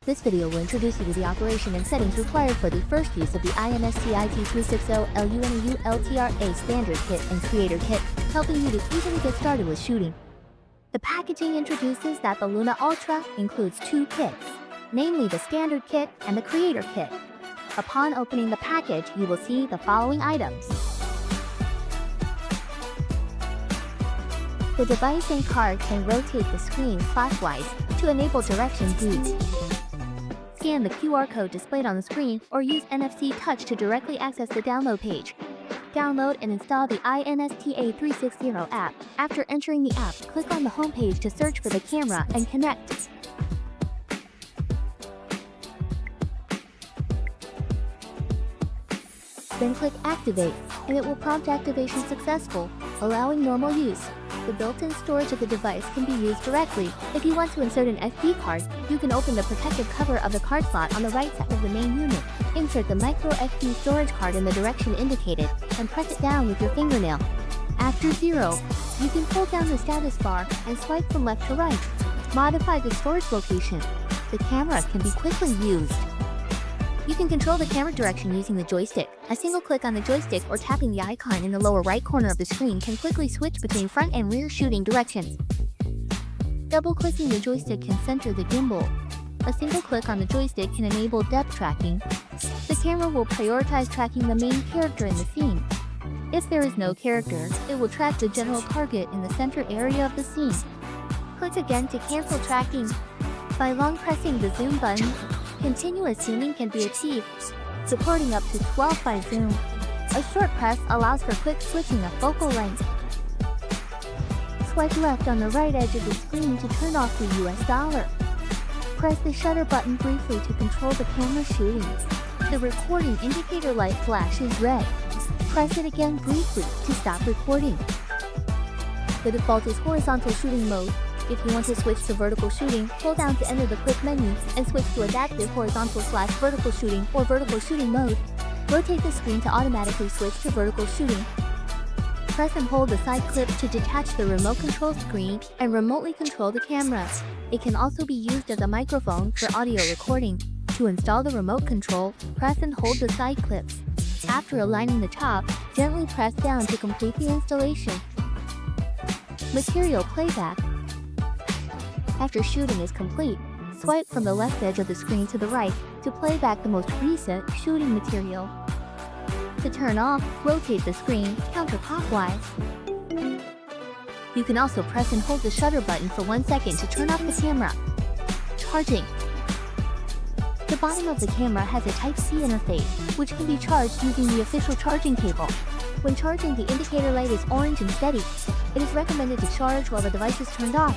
This video will introduce you to the operation and settings required for the first use of the Insta360 LUNA-ULTRA Standard Kit and Creator Kit, helping you to easily get started with shooting. The packaging introduces that the Luna Ultra includes two kits, namely the Standard Kit and the Creator Kit. Upon opening the package, you will see the following items. The device and card can rotate the screen clockwise to enable direction views. Scan the QR code displayed on the screen or use NFC Touch to directly access the download page. Download and install the Insta360 app. After entering the app, click on the home page to search for the camera and connect. Then click Activate, and it will prompt activation successful, allowing normal use. The built-in storage of the device can be used directly. If you want to insert an SD card, you can open the protective cover of the card slot on the right side of the main unit. Insert the micro SD storage card in the direction indicated, and press it down with your fingernail. After 0, you can pull down the status bar and swipe from left to right. Modify the storage location. The camera can be quickly used. You can control the camera direction using the joystick. A single click on the joystick or tapping the icon in the lower right corner of the screen can quickly switch between front and rear shooting directions. Double-clicking the joystick can center the gimbal. A single click on the joystick can enable depth tracking. The camera will prioritize tracking the main character in the scene. If there is no character, it will track the general target in the center area of the scene. Click again to cancel tracking. By long pressing the zoom button, continuous zooming can be achieved, supporting up to 12 by zoom. A short press allows for quick switching of focal length. Swipe left on the right edge of the screen to turn off the US dollar. Press the shutter button briefly to control the camera shooting. The recording indicator light flashes red. Press it again briefly to stop recording. The default is horizontal shooting mode. If you want to switch to vertical shooting, hold down to enter the quick menu and switch to adaptive horizontal/vertical shooting or vertical shooting mode. Rotate the screen to automatically switch to vertical shooting. Press and hold the side clip to detach the remote control screen and remotely control the camera. It can also be used as a microphone for audio recording. To install the remote control, press and hold the side clips. After aligning the top, gently press down to complete the installation. Material playback. After shooting is complete, swipe from the left edge of the screen to the right to play back the most recent shooting material. To turn off, rotate the screen counterclockwise. You can also press and hold the shutter button for 1 second to turn off the camera. Charging. The bottom of the camera has a Type-C interface, which can be charged using the official charging cable. When charging, the indicator light is orange and steady. It is recommended to charge while the device is turned off.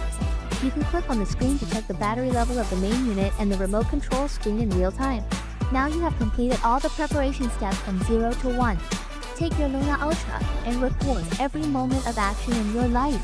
You can click on the screen to check the battery level of the main unit and the remote control screen in real time. Now you have completed all the preparation steps from 0 to 1. Take your Luna Ultra and record every moment of action in your life.